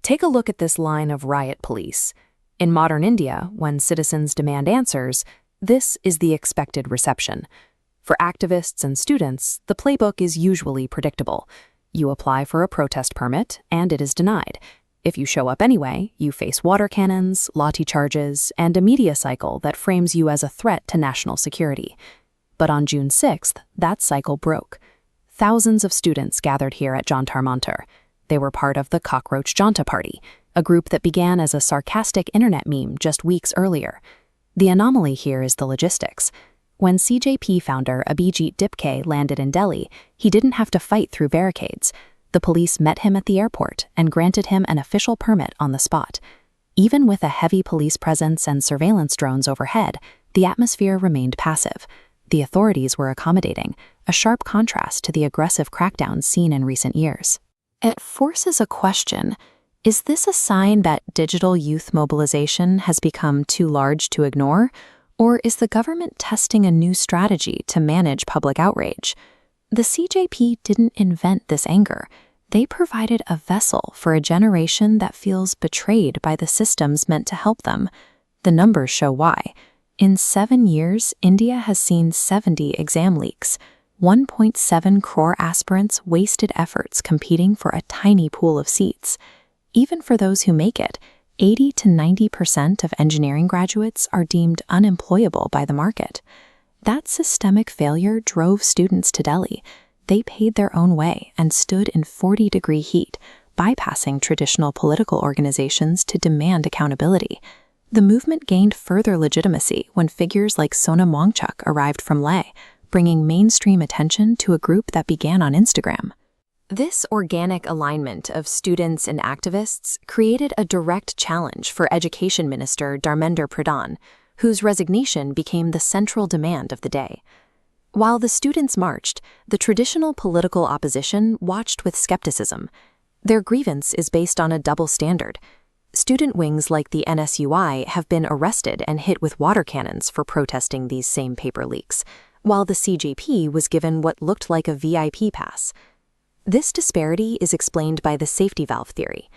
Take a look at this line of riot police. In modern India, when citizens demand answers, this is the expected reception. For activists and students, the playbook is usually predictable. You apply for a protest permit, and it is denied. If you show up anyway, you face water cannons, lathi charges, and a media cycle that frames you as a threat to national security. But on June 6th, that cycle broke. Thousands of students gathered here at Jantar Mantar. They were part of the Cockroach Janata Party, a group that began as a sarcastic internet meme just weeks earlier. The anomaly here is the logistics. When CJP founder Abhijit Dipke landed in Delhi, he didn't have to fight through barricades. The police met him at the airport and granted him an official permit on the spot. Even with a heavy police presence and surveillance drones overhead, the atmosphere remained passive. The authorities were accommodating, a sharp contrast to the aggressive crackdowns seen in recent years. It forces a question. Is this a sign that digital youth mobilization has become too large to ignore? Or is the government testing a new strategy to manage public outrage? The CJP didn't invent this anger. They provided a vessel for a generation that feels betrayed by the systems meant to help them. The numbers show why. In 7 years, India has seen 70 exam leaks. 1.7 crore aspirants wasted efforts competing for a tiny pool of seats. Even for those who make it, 80 to 90% of engineering graduates are deemed unemployable by the market. That systemic failure drove students to Delhi. They paid their own way and stood in 40-degree heat, bypassing traditional political organizations to demand accountability. The movement gained further legitimacy when figures like Sonam Wangchuk arrived from Leh, bringing mainstream attention to a group that began on Instagram. This organic alignment of students and activists created a direct challenge for Education Minister Dharmender Pradhan, whose resignation became the central demand of the day. While the students marched, the traditional political opposition watched with skepticism. Their grievance is based on a double standard. Student wings like the NSUI have been arrested and hit with water cannons for protesting these same paper leaks, while the CJP was given what looked like a VIP pass. This disparity is explained by the safety valve theory.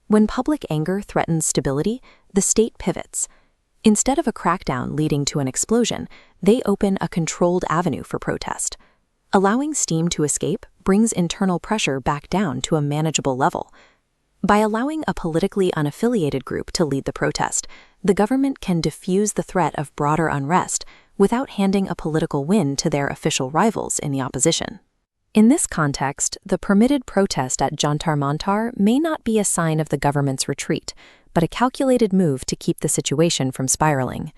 When public anger threatens stability, the state pivots. Instead of a crackdown leading to an explosion, they open a controlled avenue for protest. Allowing steam to escape brings internal pressure back down to a manageable level. By allowing a politically unaffiliated group to lead the protest, the government can diffuse the threat of broader unrest without handing a political win to their official rivals in the opposition. In this context, the permitted protest at Jantar Mantar may not be a sign of the government's retreat, but a calculated move to keep the situation from spiraling.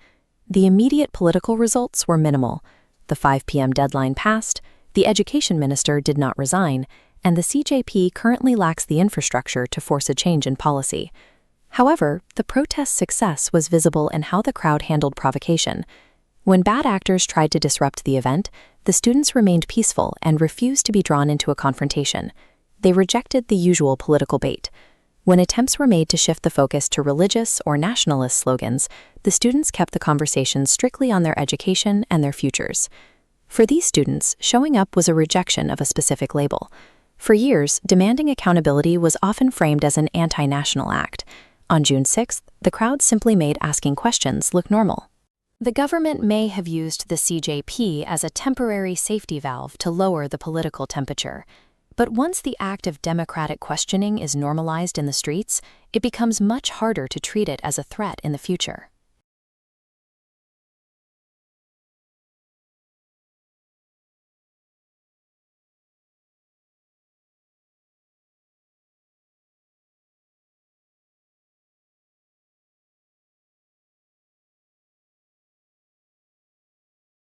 The immediate political results were minimal. The 5 p.m. deadline passed, the education minister did not resign, and the CJP currently lacks the infrastructure to force a change in policy. However, the protest's success was visible in how the crowd handled provocation. When bad actors tried to disrupt the event, the students remained peaceful and refused to be drawn into a confrontation. They rejected the usual political bait. When attempts were made to shift the focus to religious or nationalist slogans, the students kept the conversation strictly on their education and their futures. For these students, showing up was a rejection of a specific label. For years, demanding accountability was often framed as an anti-national act. On June 6th, the crowd simply made asking questions look normal. The government may have used the CJP as a temporary safety valve to lower the political temperature. But once the act of democratic questioning is normalized in the streets, it becomes much harder to treat it as a threat in the future.